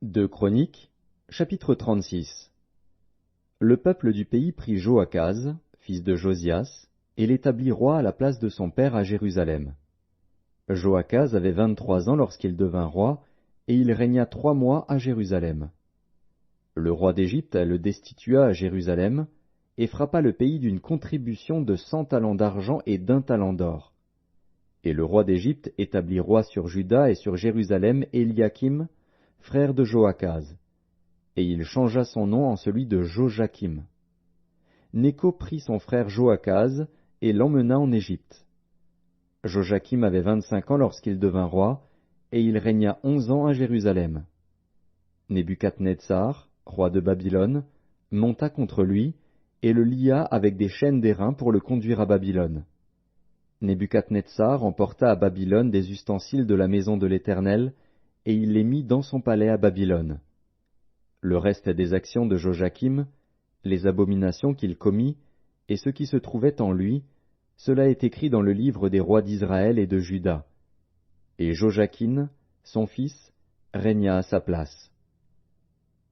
Deux Chroniques, chapitre 36. Le peuple du pays prit Joachaz, fils de Josias, et l'établit roi à la place de son père à Jérusalem. Joachaz avait 23 ans lorsqu'il devint roi, et il régna 3 mois à Jérusalem. Le roi d'Égypte le destitua à Jérusalem, et frappa le pays d'une contribution de 100 talents d'argent et d'1 talent d'or. Et le roi d'Égypte établit roi sur Juda et sur Jérusalem Éliakim, frère de Joachaz, et il changea son nom en celui de Jojakim. Nécho prit son frère Joachaz et l'emmena en Égypte. Jojakim avait 25 ans lorsqu'il devint roi, et il régna 11 ans à Jérusalem. Nebuchadnezzar, roi de Babylone, monta contre lui, et le lia avec des chaînes d'airain pour le conduire à Babylone. Nebuchadnezzar emporta à Babylone des ustensiles de la maison de l'Éternel, et il les mit dans son palais à Babylone. Le reste des actions de Jojakim, les abominations qu'il commit, et ce qui se trouvait en lui, cela est écrit dans le livre des rois d'Israël et de Juda. Et Jojakim, son fils, régna à sa place.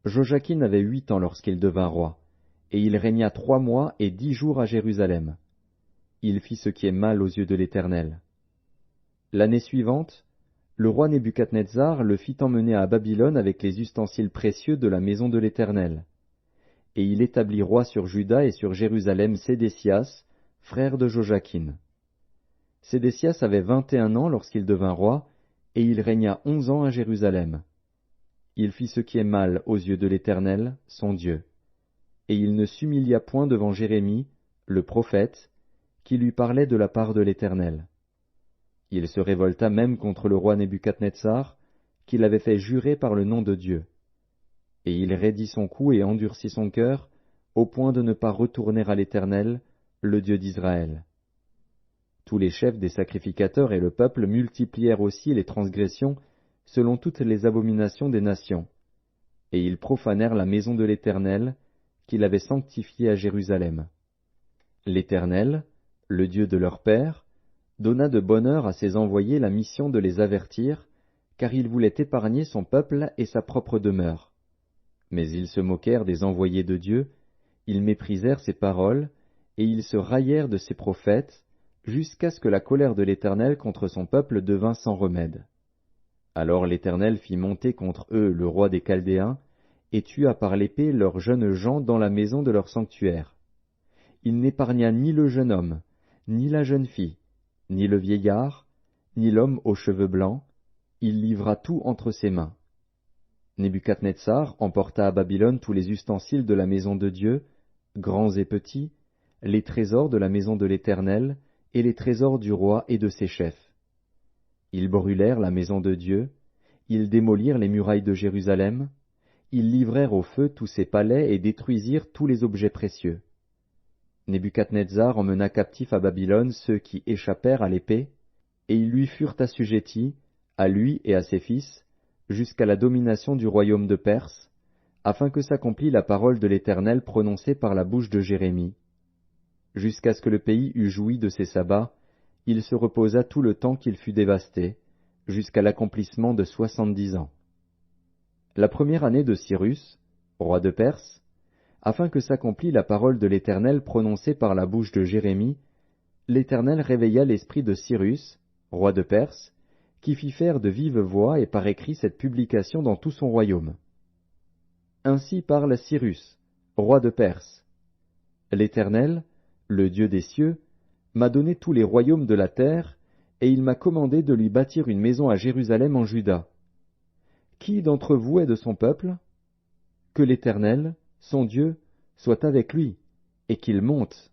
Jojakim avait 8 ans lorsqu'il devint roi, et il régna 3 mois et 10 jours à Jérusalem. Il fit ce qui est mal aux yeux de l'Éternel. L'année suivante, le roi Nebuchadnezzar le fit emmener à Babylone avec les ustensiles précieux de la maison de l'Éternel. Et il établit roi sur Juda et sur Jérusalem Sédécias, frère de Jojakim. Sédécias avait 21 ans lorsqu'il devint roi, et il régna 11 ans à Jérusalem. Il fit ce qui est mal aux yeux de l'Éternel, son Dieu. Et il ne s'humilia point devant Jérémie, le prophète, qui lui parlait de la part de l'Éternel. Il se révolta même contre le roi Nebuchadnezzar, qu'il avait fait jurer par le nom de Dieu. Et il raidit son cou et endurcit son cœur, au point de ne pas retourner à l'Éternel, le Dieu d'Israël. Tous les chefs des sacrificateurs et le peuple multiplièrent aussi les transgressions selon toutes les abominations des nations. Et ils profanèrent la maison de l'Éternel, qu'il avait sanctifiée à Jérusalem. L'Éternel, le Dieu de leur père, donna de bonne heure à ses envoyés la mission de les avertir, car il voulait épargner son peuple et sa propre demeure. Mais ils se moquèrent des envoyés de Dieu, ils méprisèrent ses paroles, et ils se raillèrent de ses prophètes, jusqu'à ce que la colère de l'Éternel contre son peuple devint sans remède. Alors l'Éternel fit monter contre eux le roi des Chaldéens, et tua par l'épée leurs jeunes gens dans la maison de leur sanctuaire. Il n'épargna ni le jeune homme, ni la jeune fille, ni le vieillard, ni l'homme aux cheveux blancs, il livra tout entre ses mains. Nebuchadnezzar emporta à Babylone tous les ustensiles de la maison de Dieu, grands et petits, les trésors de la maison de l'Éternel, et les trésors du roi et de ses chefs. Ils brûlèrent la maison de Dieu, ils démolirent les murailles de Jérusalem, ils livrèrent au feu tous ses palais et détruisirent tous les objets précieux. Nebuchadnezzar emmena captifs à Babylone ceux qui échappèrent à l'épée, et ils lui furent assujettis, à lui et à ses fils, jusqu'à la domination du royaume de Perse, afin que s'accomplît la parole de l'Éternel prononcée par la bouche de Jérémie. Jusqu'à ce que le pays eût joui de ses sabbats, il se reposa tout le temps qu'il fut dévasté, jusqu'à l'accomplissement de 70 ans. La première année de Cyrus, roi de Perse, afin que s'accomplît la parole de l'Éternel prononcée par la bouche de Jérémie, l'Éternel réveilla l'esprit de Cyrus, roi de Perse, qui fit faire de vive voix et par écrit cette publication dans tout son royaume. Ainsi parle Cyrus, roi de Perse. L'Éternel, le Dieu des cieux, m'a donné tous les royaumes de la terre, et il m'a commandé de lui bâtir une maison à Jérusalem en Juda. Qui d'entre vous est de son peuple? Que l'Éternel, son Dieu, soit avec lui, et qu'il monte